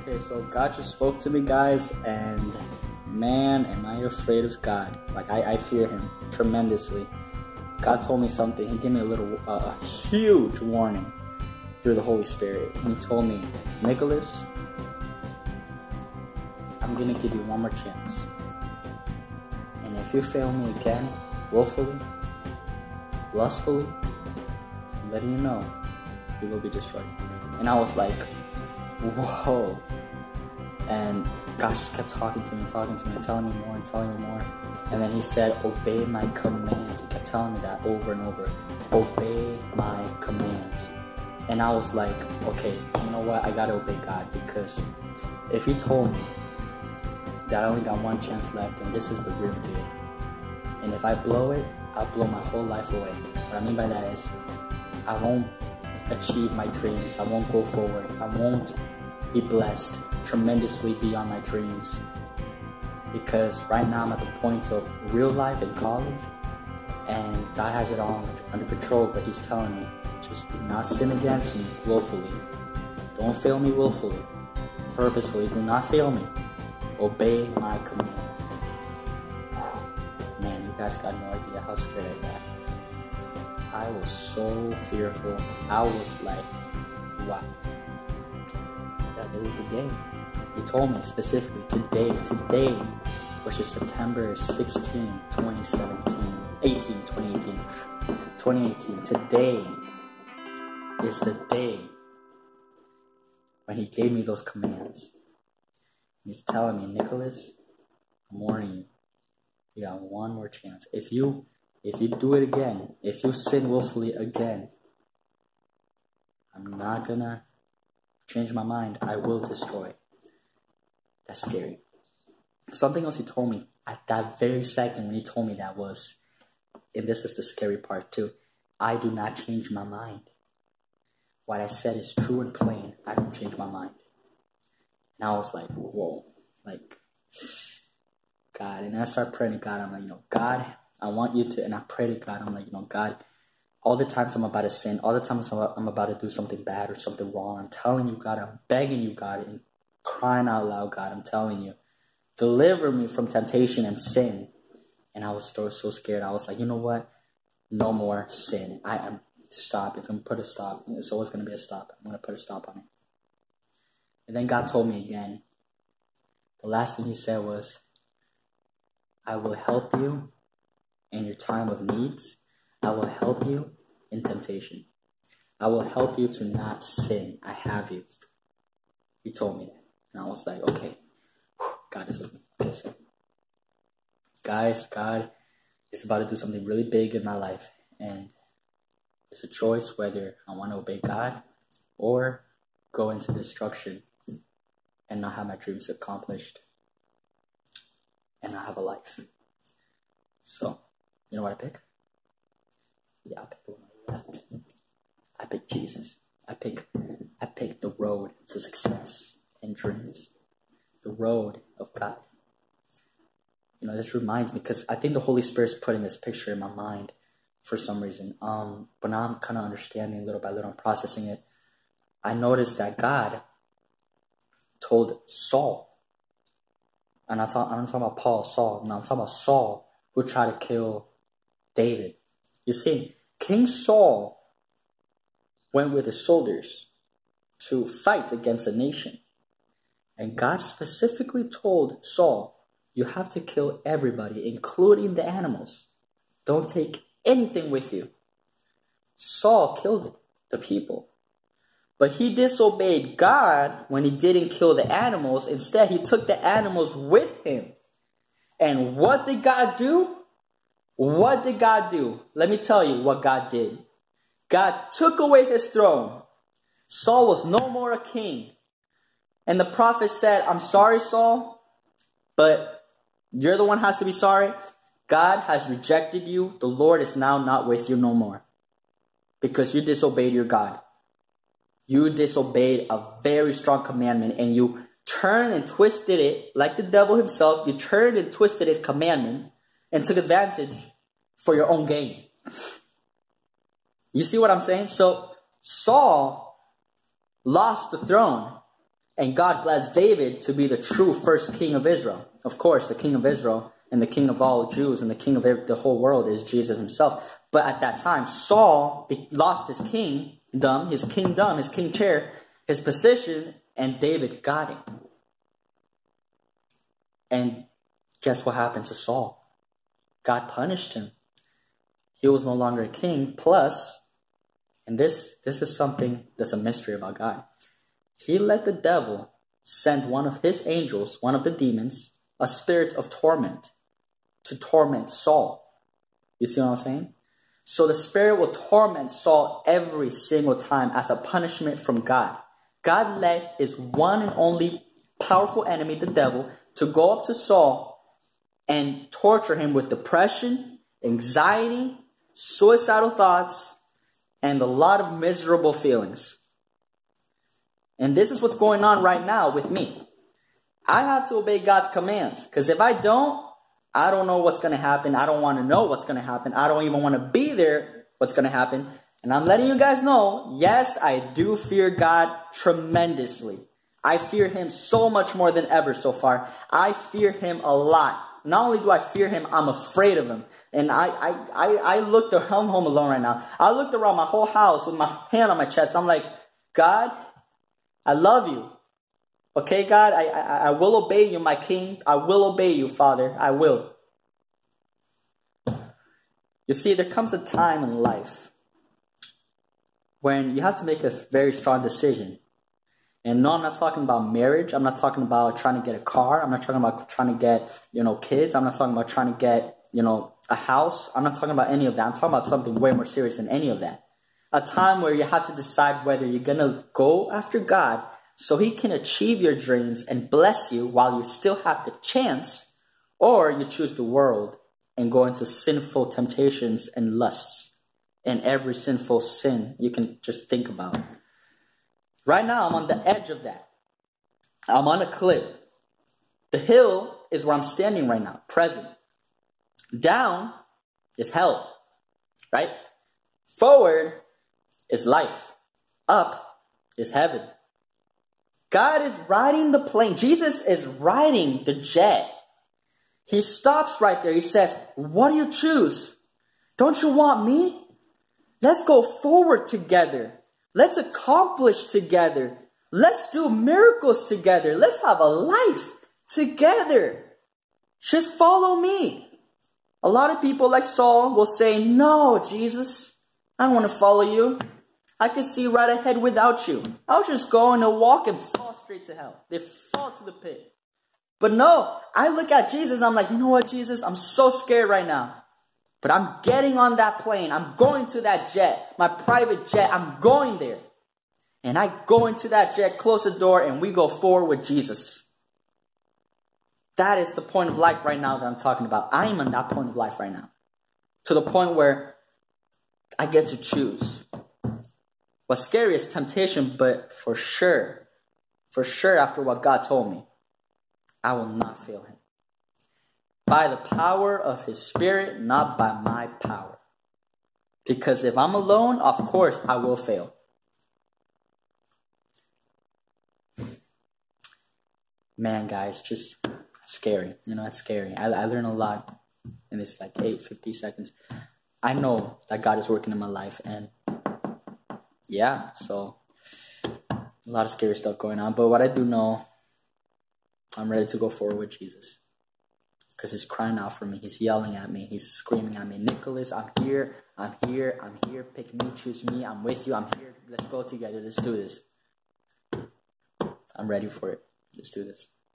Okay, so God just spoke to me, guys, and man, am I afraid of God. Like, I fear him tremendously. God told me something. He gave me a huge warning through the Holy Spirit. And he told me, Nicholas, I'm going to give you one more chance. And if you fail me again, willfully, lustfully, I'm letting you know, you will be destroyed. And I was like, whoa. And God just kept talking to me, and telling me more and telling me more. And then he said, obey my commands. He kept telling me that over and over. Obey my commands. And I was like, okay, you know what? I gotta obey God, because if he told me that I only got one chance left and this is the real deal, and if I blow it, I'll blow my whole life away. What I mean by that is, I won't achieve my dreams. I won't go forward. I won't be blessed tremendously beyond my dreams. Because right now I'm at the point of real life in college, and God has it all under control, but he's telling me, just do not sin against me willfully. Don't fail me willfully, purposefully. Do not fail me. Obey my commands. Man, you guys got no idea how scared I got. I was so fearful. I was like, wow. Yeah, this is the day. He told me specifically today, which is September 16, 2018. Today is the day when he gave me those commands. He's telling me, Nicholas, I'm warning you. You got one more chance. If you do it again, if you sin willfully again, I'm not gonna change my mind. I will destroy. That's scary. Something else he told me at that very second when he told me that was, and this is the scary part too, I do not change my mind. What I said is true and plain. I don't change my mind. And I was like, whoa, like, God. And I started praying to God. I'm like, God, I want you to, and I pray to God. I'm like, God, all the times I'm about to sin, all the times I'm about to do something bad or something wrong, I'm telling you, God, I'm begging you, God, and crying out loud, God, I'm telling you, deliver me from temptation and sin. And I was so scared. I was like, you know what? No more sin. I am stop. It's going to put a stop. It's always going to be a stop. I'm going to put a stop on it. And then God told me again. The last thing he said was, I will help you in your time of needs. I will help you in temptation. I will help you to not sin. I have you. He told me that. And I was like, okay, God is with me. So, guys, God is about to do something really big in my life. And it's a choice whether I want to obey God or go into destruction and not have my dreams accomplished and not have a life. So, you know what I pick? Yeah, I picked the one on the left. I picked Jesus. I picked the road to success and dreams. The road of God. This reminds me, because I think the Holy Spirit's putting this picture in my mind for some reason. But now I'm kind of understanding little by little, I'm processing it. I noticed that God told Saul, and I'm not talking about Paul, Saul. No, I'm talking about Saul, who tried to kill David. You see, King Saul went with his soldiers to fight against a nation. And God specifically told Saul, you have to kill everybody, including the animals. Don't take anything with you. Saul killed the people. But he disobeyed God when he didn't kill the animals. Instead, he took the animals with him. And what did God do? What did God do? Let me tell you what God did. God took away his throne. Saul was no more a king. And the prophet said, I'm sorry, Saul, but you're the one who has to be sorry. God has rejected you. The Lord is now not with you no more. Because you disobeyed your God. You disobeyed a very strong commandment, and you turned and twisted it like the devil himself. You turned and twisted his commandment and took advantage for your own gain. You see what I'm saying? So Saul lost the throne And God blessed David to be the true first king of Israel. Of course, the king of Israel and the king of all Jews and the king of the whole world is Jesus himself. But at that time, Saul lost his kingdom, his king chair, his position, and David got it. And guess what happened to Saul? God punished him. He was no longer a king. Plus, and this is something that's a mystery about God. He let the devil send one of his angels, one of the demons, a spirit of torment, to torment Saul. You see what I'm saying? So the spirit will torment Saul every single time as a punishment from God. God let his one and only powerful enemy, the devil, to go up to Saul and torture him with depression, anxiety, suicidal thoughts, and a lot of miserable feelings. And this is what's going on right now with me. I have to obey God's commands. Because if I don't know what's going to happen. I don't want to know what's going to happen. I don't even want to be there what's going to happen. And I'm letting you guys know, yes, I do fear God tremendously. I fear him so much more than ever so far. I fear him a lot. Not only do I fear him, I'm afraid of him. And I looked around, I'm home alone right now. I looked around my whole house with my hand on my chest. I'm like, God, I love you. Okay, God, I will obey you, my King. I will obey you, Father. I will. You see, there comes a time in life when you have to make a very strong decision. And no, I'm not talking about marriage. I'm not talking about trying to get a car. I'm not talking about trying to get, kids. I'm not talking about trying to get, a house. I'm not talking about any of that. I'm talking about something way more serious than any of that. A time where you have to decide whether you're going to go after God so he can achieve your dreams and bless you while you still have the chance, or you choose the world and go into sinful temptations and lusts and every sinful sin you can just think about. Right now, I'm on the edge of that. I'm on a cliff. The hill is where I'm standing right now, present. Down is hell, right? Forward is life. Up is heaven. God is riding the plane. Jesus is riding the jet. He stops right there. He says, what do you choose? Don't you want me? Let's go forward together. Let's accomplish together. Let's do miracles together. Let's have a life together. Just follow me. A lot of people like Saul will say, no, Jesus, I don't want to follow you. I can see right ahead without you. I'll just go on a walk and fall straight to hell. They fall to the pit. But no, I look at Jesus and I'm like, you know what, Jesus? I'm so scared right now. But I'm getting on that plane. I'm going to that jet, my private jet. I'm going there. And I go into that jet, close the door, and we go forward with Jesus. That is the point of life right now that I'm talking about. I am on that point of life right now. To the point where I get to choose. What's scary is temptation, but for sure after what God told me, I will not fail him. By the power of his Spirit, not by my power. Because if I'm alone, of course, I will fail. Man, guys, just scary. It's scary. I learned a lot in this 50 seconds. I know that God is working in my life, and yeah, so a lot of scary stuff going on. But what I do know, I'm ready to go forward with Jesus. Because he's crying out for me. He's yelling at me. He's screaming at me. Nicholas, I'm here. I'm here. I'm here. Pick me. Choose me. I'm with you. I'm here. Let's go together. Let's do this. I'm ready for it. Let's do this.